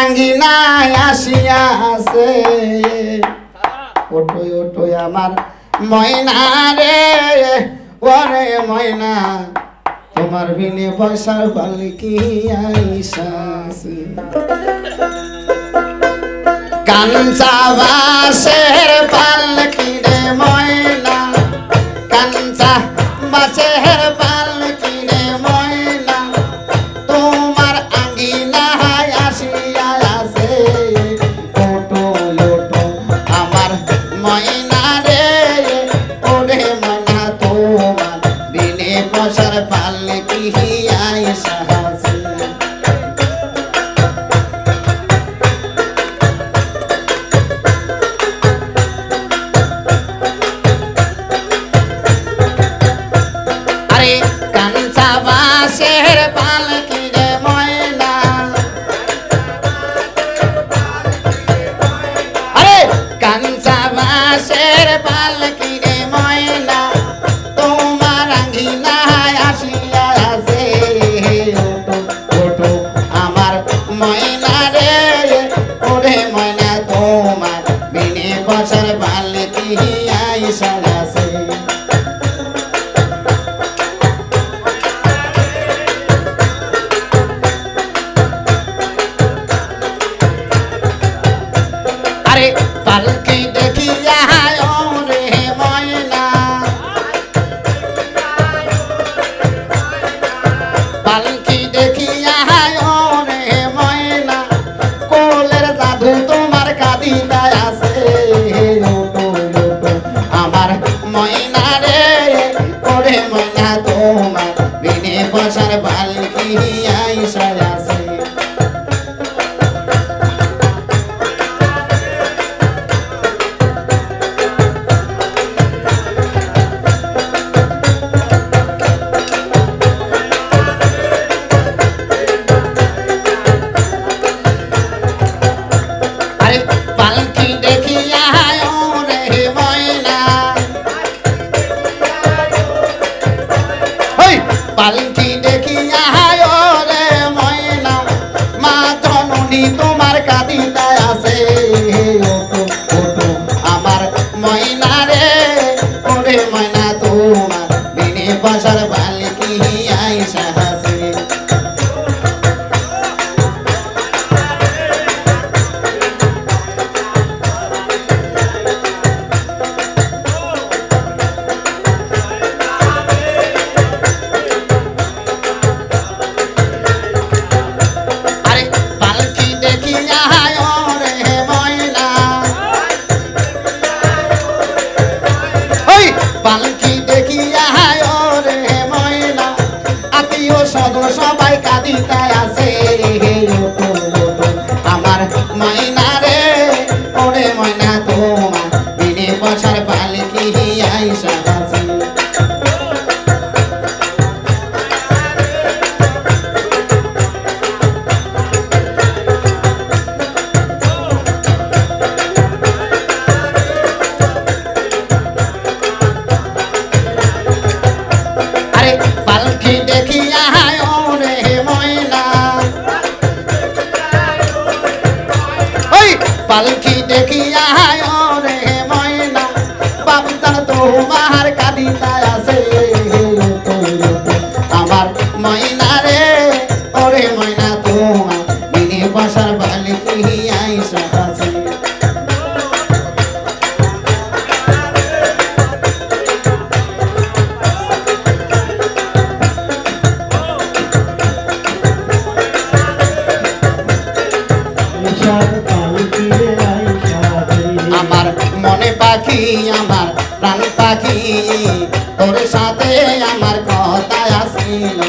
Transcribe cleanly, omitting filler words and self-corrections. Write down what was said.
আঙ্গিনায় আসিয়াছে ওঠো ওঠো আমার ময়না রে ওরে ময়না তোমার বিনে বসার পালকি আইসাছে কাঞ্চা বাসের পালকি রে ময়না কাঞ্চা বাসের পালকি রে ময়না তোমার আঙ্গিনায় আসিয়াছে ওঠো ওঠো আমার ময়না রে ওরে ময়না তোমার বিনে বসার পালকি আইসাছে কাঞ্চা বাসের পালকি রে ময়না আরে কাঞ্চা বাসের পালকি রে ময়না তোমার আঙ্গিনায় আসিয়াছে ওঠো ওঠো আমার ময়না রে ওরে ময়না তোমার বিনে বসার পালকি আইসাছে পালকি দেখিয়া রে ময়না পালকি দেখিয়া রে ময়না কোলের জাদু তোমার কাঁদিতায় আছে ওঠো ওঠো আমার ময়না রে ওরে ময়না তোমার বিনে বসার পালকি আইসাছে পালকি দেখিয়া রে ময়না পালকি দেখিয়া রে ময়না মা জননী তোমার কাঁদিতায় আছে ওঠো ওঠো আমার ময়না রে ওরে ময়না তোমার বিনে বসার পালকি আইসাছে পালকি দেখিয়া রে ময়না আত্মীয় স্বজন সবাই কাঁদিতায় আছে ওঠো ওঠো আমার ময়না রে ওরে ময়না তোমার বিনে বসার পালকি আইসাছে পালকি দেখিয়া রে ময়না পালকি দেখিয়া রে ময়না বাবুদার তোমার কাঁদিতায় আছে আমার ময়না রে ওরে ময়না তোমার বিনে বসার পালকি আইসাছে আমার মনে পাখি আমার প্রাণ পাখি তোর সাথে আমার কথা আসিল